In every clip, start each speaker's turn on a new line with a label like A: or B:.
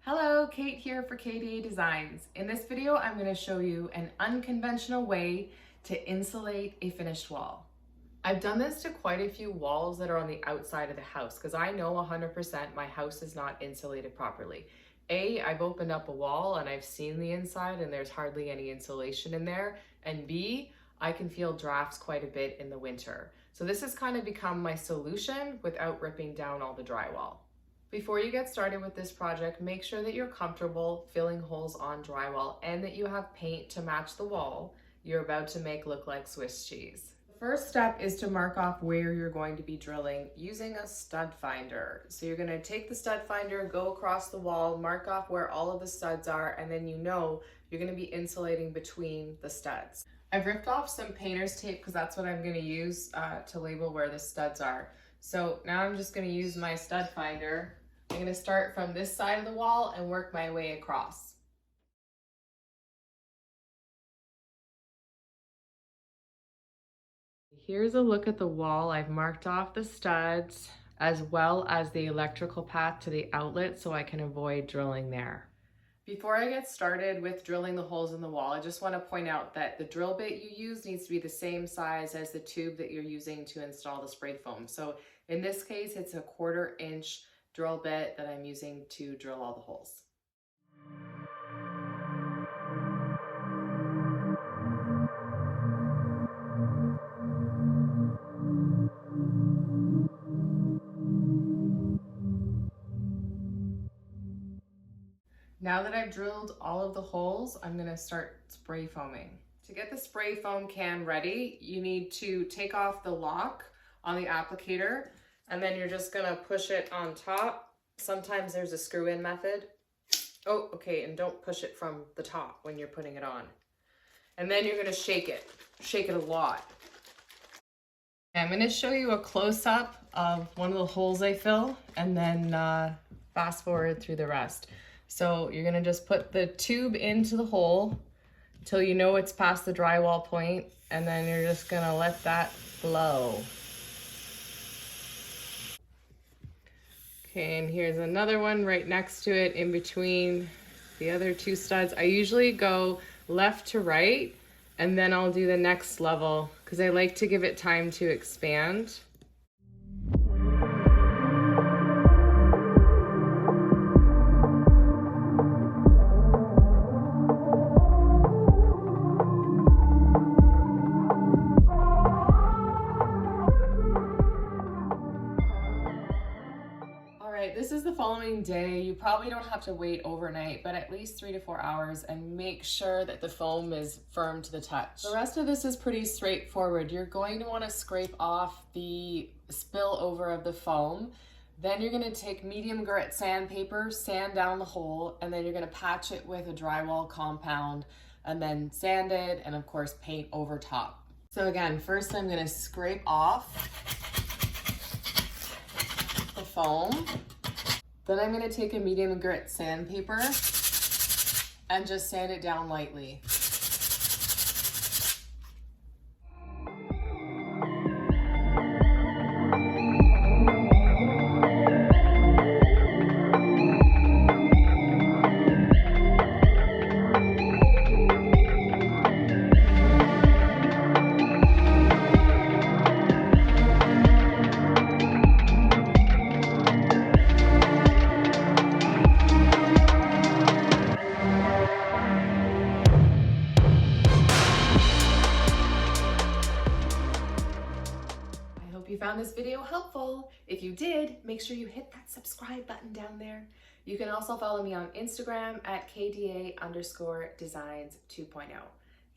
A: Hello, Kate here for KDA Designs. In this video, I'm going to show you an unconventional way to insulate a finished wall. I've done this to quite a few walls that are on the outside of the house because I know 100% my house is not insulated properly. I've opened up a wall and I've seen the inside and there's hardly any insulation in there. And B, I can feel drafts quite a bit in the winter. So this has kind of become my solution without ripping down all the drywall. Before you get started with this project, make sure that you're comfortable filling holes on drywall and that you have paint to match the wall you're about to make look like Swiss cheese. The first step is to mark off where you're going to be drilling using a stud finder. So you're going to take the stud finder, go across the wall, mark off where all of the studs are, and then you know you're going to be insulating between the studs. I've ripped off some painter's tape because that's what I'm going to use to label where the studs are. So now I'm just going to use my stud finder. I'm going to start from this side of the wall and work my way across. Here's a look at the wall. I've marked off the studs as well as the electrical path to the outlet so I can avoid drilling there. Before I get started with drilling the holes in the wall, I just want to point out that the drill bit you use needs to be the same size as the tube that you're using to install the spray foam. So in this case, it's a 1/4 inch drill bit that I'm using to drill all the holes. Now that I've drilled all of the holes, I'm going to start spray foaming. To get the spray foam can ready, you need to take off the lock on the applicator, and then you're just going to push it on top. Sometimes there's a screw-in method. Oh, okay, and don't push it from the top when you're putting it on. And then you're going to shake it a lot. I'm going to show you a close-up of one of the holes I fill, and then fast forward through the rest. So you're going to just put the tube into the hole until you know it's past the drywall point, and then you're just going to let that flow. Okay, and here's another one right next to it in between the other two studs. I usually go left to right, and then I'll do the next level because I like to give it time to expand. This is the following day. You probably don't have to wait overnight, but at least 3 to 4 hours, and make sure that the foam is firm to the touch. The rest of this is pretty straightforward. You're going to want to scrape off the spillover of the foam. Then you're going to take medium grit sandpaper, sand down the hole, and then you're going to patch it with a drywall compound and then sand it, and of course paint over top. So again, first I'm going to scrape off the foam. Then I'm going to take a medium grit sandpaper and just sand it down lightly. You found this video helpful. If you did, make sure you hit that subscribe button down there. You can also follow me on Instagram at KDA_designs 2.0.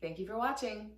A: Thank you for watching.